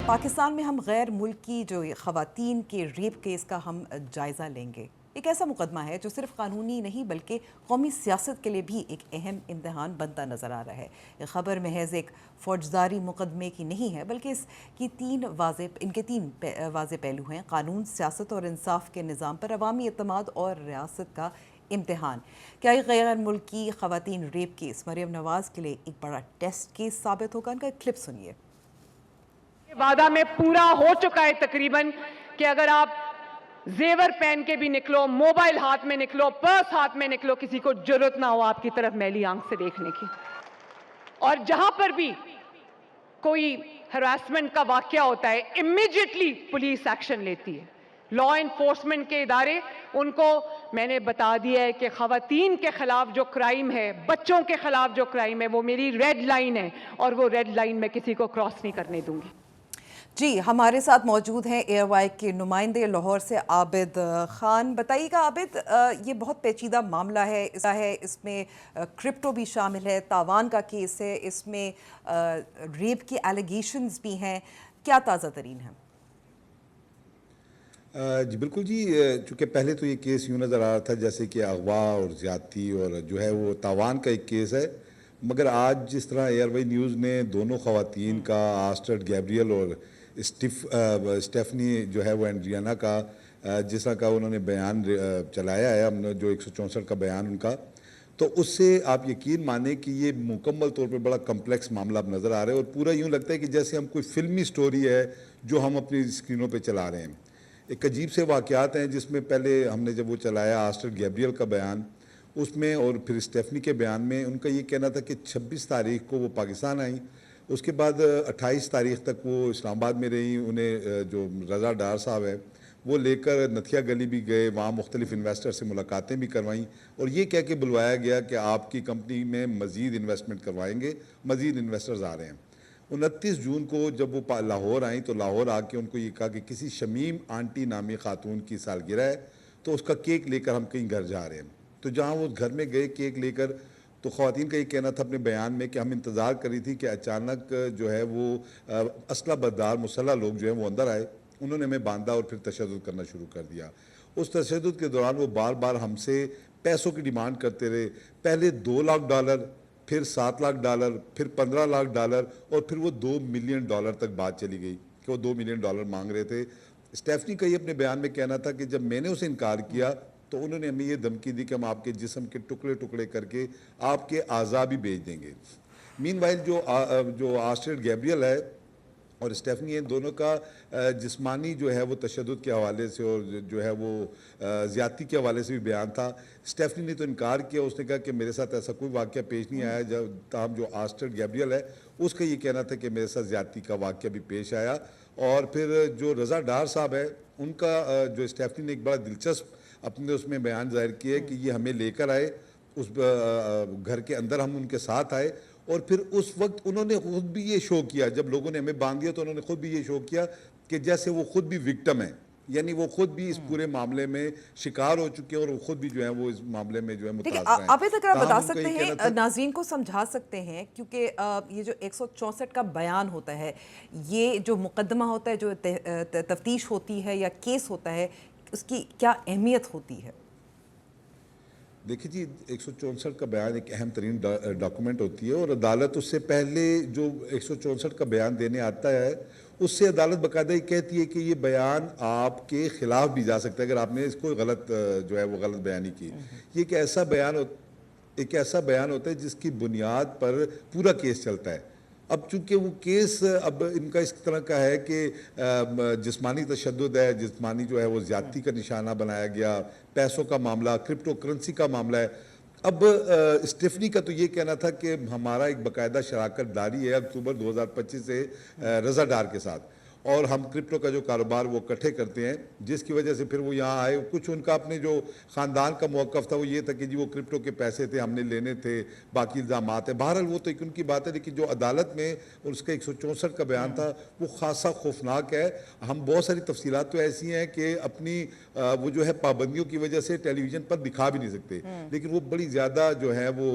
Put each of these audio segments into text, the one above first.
پاکستان میں ہم غیر ملکی جو خواتین کے ریپ کیس کا ہم جائزہ لیں گے۔ ایک ایسا مقدمہ ہے جو صرف قانونی نہیں بلکہ قومی سیاست کے لیے بھی ایک اہم امتحان بنتا نظر آ رہا ہے۔ یہ خبر محض ایک فوجداری مقدمے کی نہیں ہے بلکہ ان کے تین واضح پہلو ہیں: قانون، سیاست اور انصاف کے نظام پر عوامی اعتماد اور ریاست کا امتحان۔ کیا یہ غیر ملکی خواتین ریپ کیس مریم نواز کے لیے ایک بڑا ٹیسٹ کیس ثابت ہوگا؟ ان کا ایک کلپ سنیے۔ وعدہ میں پورا ہو چکا ہے تقریباً کہ اگر آپ زیور پہن کے بھی نکلو، موبائل ہاتھ میں نکلو، پرس ہاتھ میں نکلو، کسی کو جرت نہ ہو آپ کی طرف میلی آنکھ سے دیکھنے کی۔ اور جہاں پر بھی کوئی ہراسمنٹ کا واقعہ ہوتا ہے امیڈیٹلی پولیس ایکشن لیتی ہے۔ لا انفورسمنٹ کے ادارے ان کو میں نے بتا دیا ہے کہ خواتین کے خلاف جو کرائم ہے، بچوں کے خلاف جو کرائم ہے، وہ میری ریڈ لائن ہے اور وہ ریڈ لائن میں کسی کو کراس نہیں کرنے دوں گی۔ جی، ہمارے ساتھ موجود ہیں اے وائی کے نمائندے لاہور سے عابد خان۔ بتائیے گا عابد، یہ بہت پیچیدہ معاملہ ہے، اس میں کرپٹو بھی شامل ہے، تاوان کا کیس ہے، اس میں ریپ کی ایلیگیشنز بھی ہیں، کیا تازہ ترین ہیں؟ جی بالکل جی، چونکہ پہلے تو یہ کیس یوں نظر آ رہا تھا جیسے کہ اغوا اور زیادتی اور جو ہے وہ تاوان کا ایک کیس ہے، مگر آج جس طرح ایئر وائی نیوز نے دونوں خواتین کا، آسٹرڈ گیبریل اور اسٹیفنی جو ہے وہ اینڈریانا کا، جس طرح کا انہوں نے بیان چلایا ہے، ہم نے جو 164 کا بیان ان کا، تو اس سے آپ یقین مانیں کہ یہ مکمل طور پہ بڑا کمپلیکس معاملہ اب نظر آ رہا ہے، اور پورا یوں لگتا ہے کہ جیسے ہم کوئی فلمی سٹوری ہے جو ہم اپنی اسکرینوں پہ چلا رہے ہیں۔ ایک عجیب سے واقعات ہیں جس میں پہلے ہم نے جب وہ چلایا آسٹر گیبریل کا بیان، اس میں اور پھر اسٹیفنی کے بیان میں ان کا یہ کہنا تھا کہ 26 تاریخ کو وہ پاکستان آئیں، اس کے بعد 28 تاریخ تک وہ اسلام آباد میں رہیں، انہیں جو رضا ڈار صاحب ہے وہ لے کر نتھیا گلی بھی گئے، وہاں مختلف انویسٹر سے ملاقاتیں بھی کروائیں اور یہ کہہ کے بلوایا گیا کہ آپ کی کمپنی میں مزید انویسٹمنٹ کروائیں گے، مزید انویسٹرز آ رہے ہیں۔ 29 جون کو جب وہ لاہور آئیں تو لاہور آ کے ان کو یہ کہا کہ کسی شمیم آنٹی نامی خاتون کی سالگرہ ہے تو اس کا کیک لے کر ہم کہیں گھر جا رہے ہیں۔ تو جہاں وہ گھر میں گئے کیک لے کر، تو خواتین کا یہ کہنا تھا اپنے بیان میں کہ ہم انتظار کر رہی تھی کہ اچانک جو ہے وہ اسلحہ بردار مسلح لوگ جو ہیں وہ اندر آئے، انہوں نے ہمیں باندھا اور پھر تشدد کرنا شروع کر دیا۔ اس تشدد کے دوران وہ بار بار ہم سے پیسوں کی ڈیمانڈ کرتے رہے، پہلے $2 لاکھ، پھر $7 لاکھ، پھر $15 لاکھ اور پھر وہ $2 ملین تک بات چلی گئی کہ وہ $2 ملین مانگ رہے تھے۔ اسٹیفنی کا یہ اپنے بیان میں کہنا تھا کہ جب میں نے اسے انکار کیا تو انہوں نے ہمیں یہ دھمکی دی کہ ہم آپ کے جسم کے ٹکڑے ٹکڑے کر کے آپ کے اعضاء بھی بیچ دیں گے۔ مین وائل جو آسٹرڈ گیبریل ہے اور اسٹیفنی ان دونوں کا جسمانی جو ہے وہ تشدد کے حوالے سے اور جو ہے وہ زیادتی کے حوالے سے بھی بیان تھا۔ اسٹیفنی نے تو انکار کیا، اس نے کہا کہ میرے ساتھ ایسا کوئی واقعہ پیش نہیں آیا، جب تاہم جو آسٹرڈ گیبریل ہے اس کا یہ کہنا تھا کہ میرے ساتھ زیادتی کا واقعہ بھی پیش آیا۔ اور پھر جو رضا ڈار صاحب ہے ان کا جو اسٹیفنی نے ایک بڑا دلچسپ اپنے اس میں بیان ظاہر کیا ہے کہ یہ ہمیں لے کر آئے اس گھر کے اندر، ہم ان کے ساتھ آئے اور پھر اس وقت انہوں نے خود بھی یہ شو کیا، جب لوگوں نے ہمیں باندھ دیا تو انہوں نے خود بھی یہ شو کیا کہ جیسے وہ خود بھی وکٹم ہیں، یعنی وہ خود بھی اس پورے معاملے میں شکار ہو چکے ہیں اور وہ خود بھی جو ہیں وہ اس معاملے میں جو ہے متاثر ہیں۔ آپ اس طرح بتا سکتے ہیں، ناظرین کو سمجھا سکتے ہیں، کیونکہ یہ جو 164 کا بیان ہوتا ہے، یہ جو مقدمہ ہوتا ہے، جو تفتیش ہوتی ہے یا کیس ہوتا ہے، اس کی کیا اہمیت ہوتی ہے؟ دیکھیں جی، 164 کا بیان ایک اہم ترین ڈاکومنٹ ہوتی ہے اور عدالت اس سے پہلے جو 164 کا بیان دینے آتا ہے اس سے عدالت باقاعدہ یہ کہتی ہے کہ یہ بیان آپ کے خلاف بھی جا سکتا ہے اگر آپ نے اس کو غلط جو ہے وہ غلط بیانی کی۔ یہ ایک ایسا بیان ہوتا ہے جس کی بنیاد پر پورا کیس چلتا ہے۔ اب چونکہ وہ کیس اب ان کا اس طرح کا ہے کہ جسمانی تشدد ہے، جسمانی جو ہے وہ زیادتی کا نشانہ بنایا گیا، پیسوں کا معاملہ، کرپٹو کرنسی کا معاملہ ہے۔ اب اسٹیفنی کا تو یہ کہنا تھا کہ ہمارا ایک باقاعدہ شراکت داری ہے اکتوبر 2025 سے رضا ڈار کے ساتھ، اور ہم کرپٹو کا جو کاروبار وہ اکٹھے کرتے ہیں، جس کی وجہ سے پھر وہ یہاں آئے۔ کچھ ان کا اپنے جو خاندان کا موقف تھا وہ یہ تھا کہ جی وہ کرپٹو کے پیسے تھے، ہم نے لینے تھے، باقی الزامات ہیں۔ بہرحال وہ تو ایک ان کی بات ہے، لیکن جو عدالت میں اس کا 164 کا بیان تھا وہ خاصا خوفناک ہے۔ ہم بہت ساری تفصیلات تو ایسی ہیں کہ اپنی وہ جو ہے پابندیوں کی وجہ سے ٹیلی ویژن پر دکھا بھی نہیں سکتے، لیکن وہ بڑی زیادہ جو ہے وہ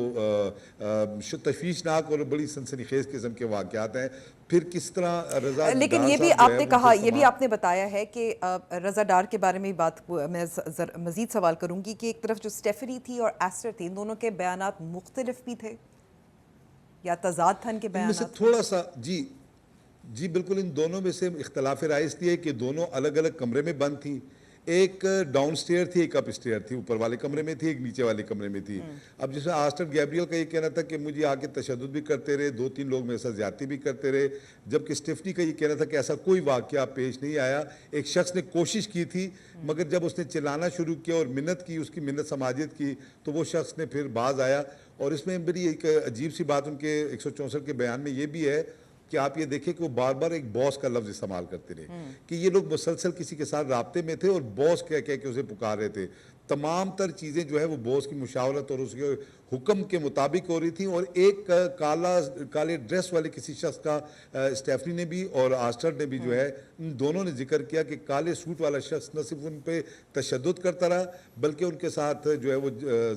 تشویشناک اور بڑی سنسنی خیز قسم کے واقعات ہیں۔ پھر کس طرح رضا لیکن ڈار یہ بھی صاحب جو آپ ہے نے وہ کہا، پھر یہ بھی تمام- آپ نے بتایا ہے کہ رضا ڈار کے بارے میں بات میں مزید سوال کروں گی کہ ایک طرف جو اسٹیفنی تھی اور ایسٹر تھی، ان دونوں کے بیانات مختلف بھی تھے یا تضاد تھا ان کے ان میں سے بیانات؟ تھوڑا سا جی بالکل، ان دونوں میں سے اختلاف رائے اس لیے کہ دونوں الگ الگ کمرے میں بند تھیں. ایک ڈاؤن سٹیئر تھی، ایک اپ سٹیئر تھی، اوپر والے کمرے میں تھی، ایک نیچے والے کمرے میں تھی. اب جس میں آسٹر گیبریل کا یہ کہنا تھا کہ مجھے آ کے تشدد بھی کرتے رہے، 2-3 لوگ میرے ساتھ زیادتی بھی کرتے رہے، جبکہ اسٹیفنی کا یہ کہنا تھا کہ ایسا کوئی واقعہ پیش نہیں آیا. ایک شخص نے کوشش کی تھی، مگر جب اس نے چلانا شروع کیا اور منت کی، اس کی منت سماجت کی، تو وہ شخص نے پھر باز آیا. اور اس میں بڑی ایک عجیب سی بات ان کے 164 کے بیان میں یہ بھی ہے کہ آپ یہ دیکھیں کہ وہ بار بار ایک باس کا لفظ استعمال کرتے رہے کہ یہ لوگ مسلسل کسی کے ساتھ رابطے میں تھے اور باس کہہ کے اسے پکار رہے تھے. تمام تر چیزیں جو ہے وہ باس کی مشاورت اور اس کے حکم کے مطابق ہو رہی تھیں. اور ایک کالے ڈریس والے کسی شخص کا اسٹیفنی نے بھی اور آسٹر نے بھی جو ہے ان دونوں نے ذکر کیا کہ کالے سوٹ والا شخص نہ صرف ان پہ تشدد کرتا رہا بلکہ ان کے ساتھ جو ہے وہ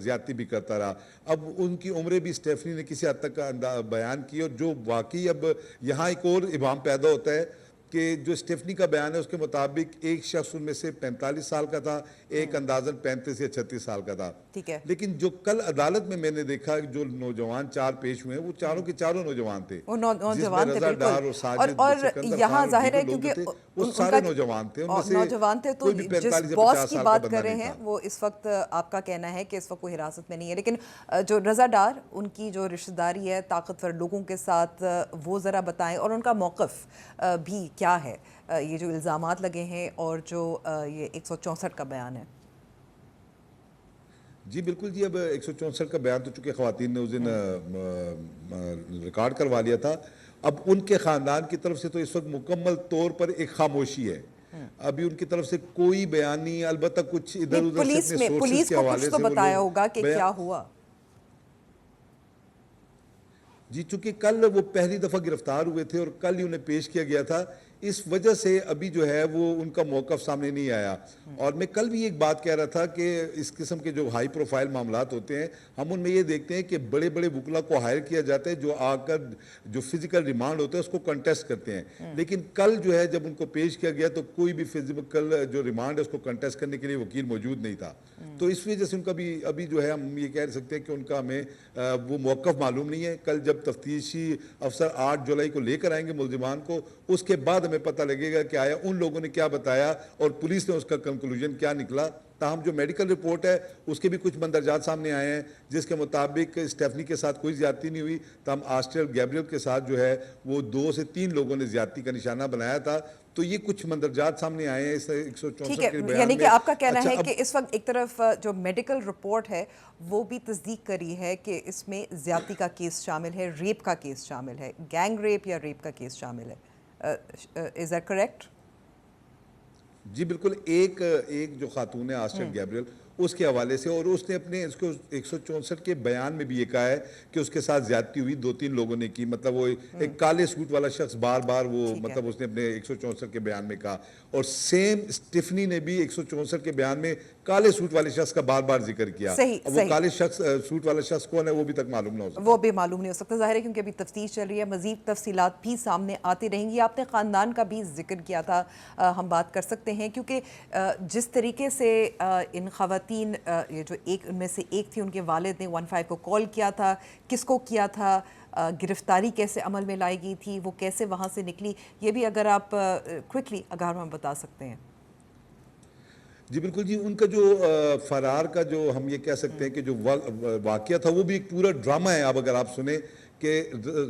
زیادتی بھی کرتا رہا. اب ان کی عمریں بھی اسٹیفنی نے کسی حد تک بیان کی، اور جو واقعی اب یہاں ایک اور ابہام پیدا ہوتا ہے کہ جو اسٹیفنی کا بیان ہے اس کے مطابق ایک شخص ان میں سے 45 سال کا تھا، ایک اندازاً 35 یا 36 سال کا تھا. ٹھیک ہے. لیکن جو کل عدالت میں نے دیکھا جو نوجوان 4 پیش ہوئے ہیں وہ چاروں کے چاروں نوجوان تھے، وہ نوجوان تھے رضا ڈار اور بالکل. ساجد اور سکندر یہاں خان اور ظاہر ہے دیگر لوگ جو کیونکہ تھے وہ ان سارے کا نوجوان تھے، ان میں سے نوجوان تھے، تو کوئی بھی جس 45 یا باس 50 کی سال کا بات بندہ کر رہے نہیں ہیں تھا. وہ اس وقت آپ کا کہنا ہے کہ اس وقت کوئی حراست میں نہیں ہے. لیکن جو رضا ڈار، ان کی جو رشتہ داری ہے طاقتور لوگوں کے ساتھ، وہ ذرا بتائیں، اور ان کا موقف بھی کیا ہے یہ جو الزامات لگے ہیں اور جو یہ 164 کا بیان ہے. جی بالکل جی. اب 164 کا بیان تو چونکہ خواتین نے اس دن ریکارڈ کروا لیا تھا. اب ان کے خاندان کی طرف سے تو اس وقت مکمل طور پر ایک خاموشی ہے. ابھی ان کی طرف سے کوئی بیان نہیں ہے، البتہ کچھ ادھر ادھر سے اپنے سورسز پولیس کے کو حوالے کچھ تو سے وہ بتایا لوگ ہوگا کہ کیا ہوا. جی چونکہ کل وہ پہلی دفعہ گرفتار ہوئے تھے اور کل ہی انہیں پیش کیا گیا تھا، اس وجہ سے ابھی جو ہے وہ ان کا موقف سامنے نہیں آیا. اور میں کل بھی ایک بات کہہ رہا تھا کہ اس قسم کے جو ہائی پروفائل معاملات ہوتے ہیں ہم ان میں یہ دیکھتے ہیں کہ بڑے بڑے وکلا کو ہائر کیا جاتا ہے جو آ کر جو فزیکل ریمانڈ ہوتا ہے اس کو کنٹیسٹ کرتے ہیں. لیکن کل جو ہے جب ان کو پیش کیا گیا تو کوئی بھی فزیکل جو ریمانڈ ہے اس کو کنٹیسٹ کرنے کے لیے وکیل موجود نہیں تھا. تو اس وجہ سے ان کا بھی ابھی جو ہے ہم یہ کہہ سکتے ہیں کہ ان کا ہمیں وہ موقف معلوم نہیں ہے. کل جب تفتیشی افسر 8 جولائی کو لے کر آئیں گے ملزمان کو، اس کے بعد ہمیں پتہ لگے گا کہ آیا ان لوگوں نے کیا بتایا اور پولیس نے اس کا کنکلوژن کیا نکلا. تاہم جو میڈیکل رپورٹ ہے اس کے بھی کچھ مندرجات سامنے آئے ہیں جس کے مطابق اسٹیفنی کے ساتھ کوئی زیادتی نہیں ہوئی، تاہم آسٹر گیبریل کے ساتھ جو ہے وہ 2 سے 3 لوگوں نے زیادتی کا نشانہ بنایا تھا. تو یہ کچھ مندرجات سامنے آئے ہیں اس 164 کے بیان میں. یعنی کہ آپ کا کہنا ہے کہ اس وقت ایک طرف جو میڈیکل رپورٹ ہے وہ بھی تصدیق کری ہے کہ اس میں زیادتی کا کیس شامل ہے، ریپ کا کیس شامل ہے، گینگ ریپ یا ریپ کا کیس شامل ہے. Is that correct? جی بالکل. ایک جو خاتون ہے آسٹر گیبریل اس کے حوالے سے، اور اس نے اپنے اس کو 164 کے بیان میں بھی یہ کہا ہے کہ اس کے ساتھ زیادتی ہوئی 2-3 لوگوں نے کی. مطلب وہ ایک کالے سوٹ والا شخص بار بار وہ مطلب اس نے اپنے 164 کے بیان میں کہا. اور سیم اسٹیفنی نے بھی 164 کے بیان میں کالے سوٹ والے شخص کا بار بار ذکر کیا. وہ کالے سوٹ والا شخص کون ہے وہ بھی تک معلوم نہ ہو سکتا، وہ بھی معلوم نہیں ہو سکتا ظاہر ہے، کیونکہ ابھی تفتیش چل رہی ہے، مزید تفصیلات بھی سامنے آتی رہیں گی. آپ نے خاندان کا بھی ذکر کیا تھا، ہم بات کر سکتے ہیں کیونکہ جس طریقے سے ان خواتین یہ جو ان میں سے ایک تھی، ان کے والد نے 15 کو کال کیا تھا، کس کو کیا تھا، گرفتاری کیسے عمل میں لائی گئی تھی، وہ کیسے وہاں سے نکلی، یہ بھی اگر آپ کوئکلی اگر ہم بتا سکتے ہیں. جی بالکل جی. ان کا جو فرار کا جو ہم یہ کہہ سکتے ہیں کہ جو واقعہ تھا وہ بھی ایک پورا ڈرامہ ہے. اب اگر آپ سنیں کہ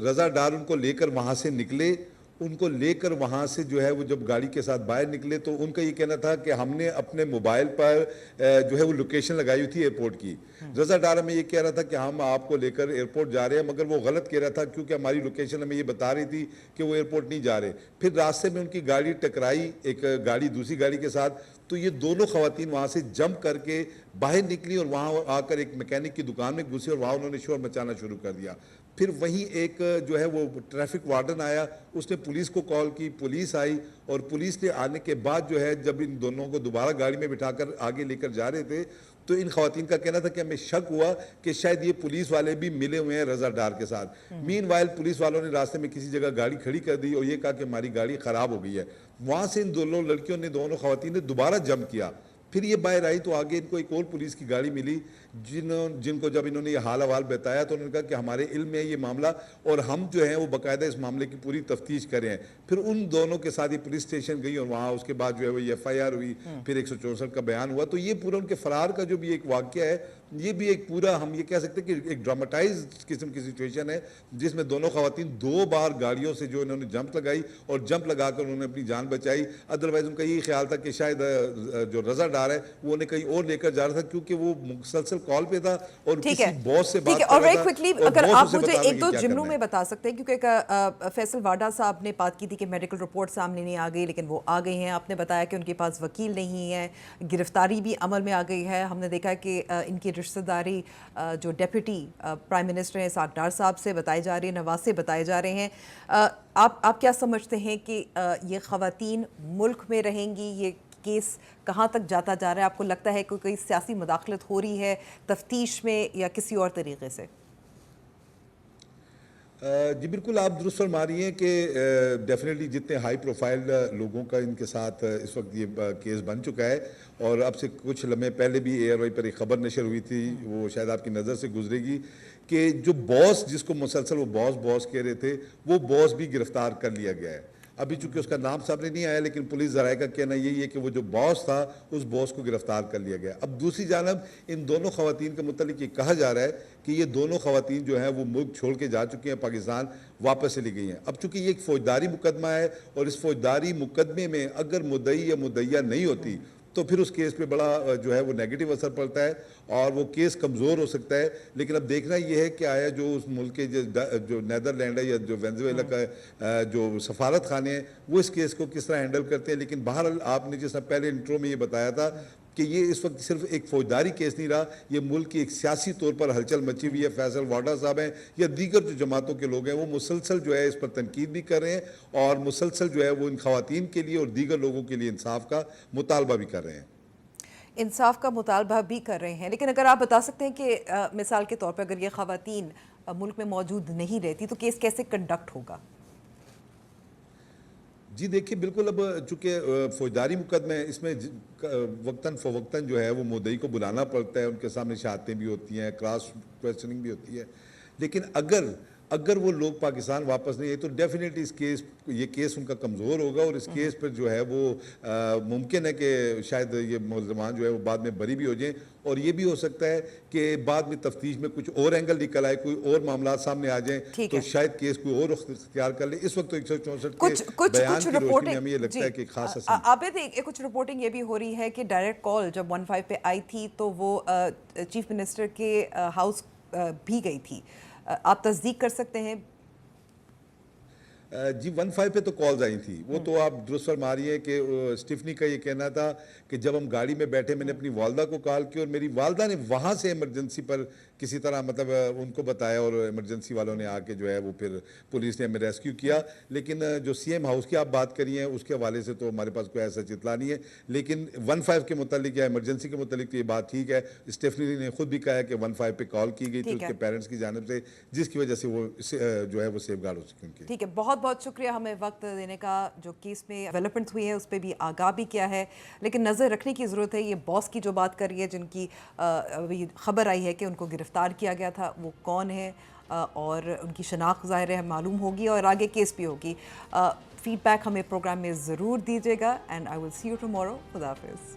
رضا ڈار ان کو لے کر وہاں سے نکلے، ان کو لے کر وہاں سے جو ہے وہ جب گاڑی کے ساتھ باہر نکلے تو ان کا یہ کہنا تھا کہ ہم نے اپنے موبائل پر جو ہے وہ لوکیشن لگائی ہوئی تھی ایئرپورٹ کی. رضا ڈار ہمیں یہ کہہ رہا تھا کہ ہم آپ کو لے کر ایئرپورٹ جا رہے ہیں، مگر وہ غلط کہہ رہا تھا کیونکہ ہماری لوکیشن ہمیں یہ بتا رہی تھی کہ وہ ایئرپورٹ نہیں جا رہے. پھر راستے میں ان کی گاڑی ٹکرائی ایک گاڑی دوسری گاڑی کے ساتھ، تو یہ دونوں خواتین وہاں سے جمپ کر کے باہر نکلی اور وہاں آ کر ایک میکینک کی دکان میں گھسی اور وہاں انہوں نے شور مچانا شروع کر دیا. پھر وہیں ایک جو ہے وہ ٹریفک وارڈن آیا, اس نے پولیس کو کال کی, پولیس آئی, اور پولیس کے آنے کے بعد جو ہے جب ان دونوں کو دوبارہ گاڑی میں بٹھا کر آگے لے کر جا رہے تھے تو ان خواتین کا کہنا تھا کہ ہمیں شک ہوا کہ شاید یہ پولیس والے بھی ملے ہوئے ہیں رضا ڈار کے ساتھ. مین وائل پولیس والوں نے راستے میں کسی جگہ گاڑی کھڑی کر دی اور یہ کہا کہ ہماری گاڑی خراب ہو گئی ہے. وہاں سے ان دونوں لڑکیوں نے, دونوں خواتین نے دوبارہ جمپ کیا. پھر یہ باہر آئی تو آگے ان کو ایک اور پولیس کی گاڑی ملی, جن کو جب انہوں نے یہ حال احوال بتایا تو انہوں نے کہا کہ ہمارے علم میں ہے یہ معاملہ اور ہم جو ہیں وہ باقاعدہ اس معاملے کی پوری تفتیش کریں. پھر ان دونوں کے ساتھ یہ پولیس اسٹیشن گئی اور وہاں اس کے بعد جو ہے وہ ایف آئی آر ہوئی, پھر 164 کا بیان ہوا. تو یہ پورا ان کے فرار کا جو بھی ایک واقعہ ہے, یہ بھی ایک پورا ہم یہ کہہ سکتے ہیں کہ ایک ڈراماٹائز قسم کی سچویشن ہے جس میں دونوں خواتین 2 بار گاڑیوں سے جو انہوں نے جمپ لگائی اور جمپ لگا کر انہوں نے اپنی جان بچائی. ادروائز ان کا یہی خیال تھا کہ شاید جو رضا ڈار ہے وہ انہیں کہیں اور لے کر جا رہا تھا, کیونکہ وہ مسلسل کال پہ تھا اور کسی باس سے بات کر رہا تھا. اگر آپ مجھے ایک دو جملوں میں بتا سکتے ہیں, کیونکہ فیصل واڈا صاحب نے بات کی تھی کہ میڈیکل رپورٹ سامنے نہیں آ گئی, لیکن وہ آ گئی ہیں. آپ نے بتایا کہ ان کے پاس وکیل نہیں ہے, گرفتاری بھی عمل میں آ گئی ہے. ہم نے دیکھا کہ ان کی رشتہ داری جو ڈیپٹی پرائم منسٹر ہیں اسحاق ڈار صاحب سے بتائی جا رہی ہے, نواز سے بتائے جا رہے ہیں. آپ کیا سمجھتے ہیں کہ یہ خواتین ملک میں رہیں گی؟ یہ کیس کہاں تک جاتا جا رہا ہے؟ آپ کو لگتا ہے کہ کوئی سیاسی مداخلت ہو رہی ہے تفتیش میں یا کسی اور طریقے سے؟ جی بالکل آپ درست فرما رہی ہیں کہ ڈیفینیٹلی جتنے ہائی پروفائل لوگوں کا ان کے ساتھ اس وقت یہ کیس بن چکا ہے, اور اب سے کچھ لمحے پہلے بھی اے آر وائی پر ایک خبر نشر ہوئی تھی, وہ شاید آپ کی نظر سے گزرے گی, کہ جو باس جس کو مسلسل وہ باس کہہ رہے تھے, وہ باس بھی گرفتار کر لیا گیا ہے. ابھی چونکہ اس کا نام سامنے نہیں آیا, لیکن پولیس ذرائع کا کہنا یہی ہے کہ وہ جو باس تھا اس باس کو گرفتار کر لیا گیا. اب دوسری جانب ان دونوں خواتین کے متعلق یہ کہا جا رہا ہے کہ یہ دونوں خواتین جو ہیں وہ ملک چھوڑ کے جا چکی ہیں, پاکستان واپس چلی گئی ہیں. اب چونکہ یہ ایک فوجداری مقدمہ ہے اور اس فوجداری مقدمے میں اگر مدعی یا مدعیہ نہیں ہوتی تو پھر اس کیس پہ بڑا جو ہے وہ نیگیٹو اثر پڑتا ہے اور وہ کیس کمزور ہو سکتا ہے. لیکن اب دیکھنا یہ ہے کہ آیا جو اس ملک کے جو نیدرلینڈ ہے یا جو وینزویلا کا جو سفارت خانے ہیں وہ اس کیس کو کس طرح ہینڈل کرتے ہیں. لیکن بہرحال آپ نے جس طرح پہلے انٹرو میں یہ بتایا تھا کہ یہ اس وقت صرف ایک فوجداری کیس نہیں رہا, یہ ملک کی ایک سیاسی طور پر ہلچل مچی ہوئی ہے. فیصل واڈا صاحب ہیں یا دیگر جو جماعتوں کے لوگ ہیں وہ مسلسل جو ہے اس پر تنقید بھی کر رہے ہیں اور مسلسل جو ہے وہ ان خواتین کے لیے اور دیگر لوگوں کے لیے انصاف کا مطالبہ بھی کر رہے ہیں. انصاف کا مطالبہ بھی کر رہے ہیں. لیکن اگر آپ بتا سکتے ہیں کہ مثال کے طور پہ اگر یہ خواتین ملک میں موجود نہیں رہتی تو کیس کیسے کنڈکٹ ہوگا؟ جی دیکھیے بالکل, اب چونکہ فوجداری مقدمہ ہے اس میں وقتاً فوقتاً جو ہے وہ مدعی کو بلانا پڑتا ہے, ان کے سامنے شہادتیں بھی ہوتی ہیں, کراس کویسچننگ بھی ہوتی ہے. لیکن اگر وہ لوگ پاکستان واپس نہیں آئے تو ڈیفینیٹلی یہ کیس ان کا کمزور ہوگا اور اس کیس پر جو ہے وہ ممکن ہے کہ شاید یہ ملزمان جو ہے وہ بعد میں بری بھی ہو جائیں, اور یہ بھی ہو سکتا ہے کہ بعد میں تفتیش میں کچھ اور اینگل نکل آئے, کوئی اور معاملات سامنے آ جائیں تو شاید کیس کوئی اور اختیار کر لے. اس وقت تو 164 کے بیان کی روشنی میں ہمیں یہ لگتا ہے کہ خاص عابد کچھ رپورٹنگ یہ بھی ہو رہی ہے کہ ڈائریکٹ کال جب 15 پہ آئی تھی تو وہ چیف منسٹر کے ہاؤس بھی گئی تھی. آپ تصدیق کر سکتے ہیں؟ جی 15 پہ تو کالز آئی تھی, وہ تو آپ درست فرما رہی ہیں کہ اسٹیفنی کا یہ کہنا تھا کہ جب ہم گاڑی میں بیٹھے میں نے اپنی والدہ کو کال کی اور میری والدہ نے وہاں سے ایمرجنسی پر کسی طرح مطلب ان کو بتایا اور ایمرجنسی والوں نے آ کے جو ہے وہ پھر پولیس نے ہمیں ریسکیو کیا. لیکن جو سی ایم ہاؤس کی آپ بات کری ہیں اس کے حوالے سے تو ہمارے پاس کوئی ایسا اطلاع نہیں ہے. لیکن 15 کے متعلق یا ایمرجنسی کے متعلق تو یہ بات ٹھیک ہے. اسٹیفنی نے خود بھی کہا ہے کہ 15 پہ کال کی گئی تھی اس کے پیرنٹس کی جانب سے, جس کی وجہ سے وہ جو ہے وہ سیف گارڈ ہو سکی. ٹھیک ہے, بہت بہت شکریہ ہمیں وقت دینے کا. جو کیس میں ڈیولپمنٹس ہوئی ہیں اس پہ بھی آگاہ بھی کیا ہے, لیکن نظر رکھنے کی ضرورت ہے. یہ باس کی جو بات کر رہی ہے, جن کی خبر آئی ہے کہ ان کو گرفتار کیا گیا تھا, وہ کون ہے اور ان کی شناخت ظاہر ہے معلوم ہوگی اور آگے کیس بھی ہوگی. فیڈ بیک ہمیں پروگرام میں ضرور دیجیے گا. And I will see you tomorrow. خدا حافظ.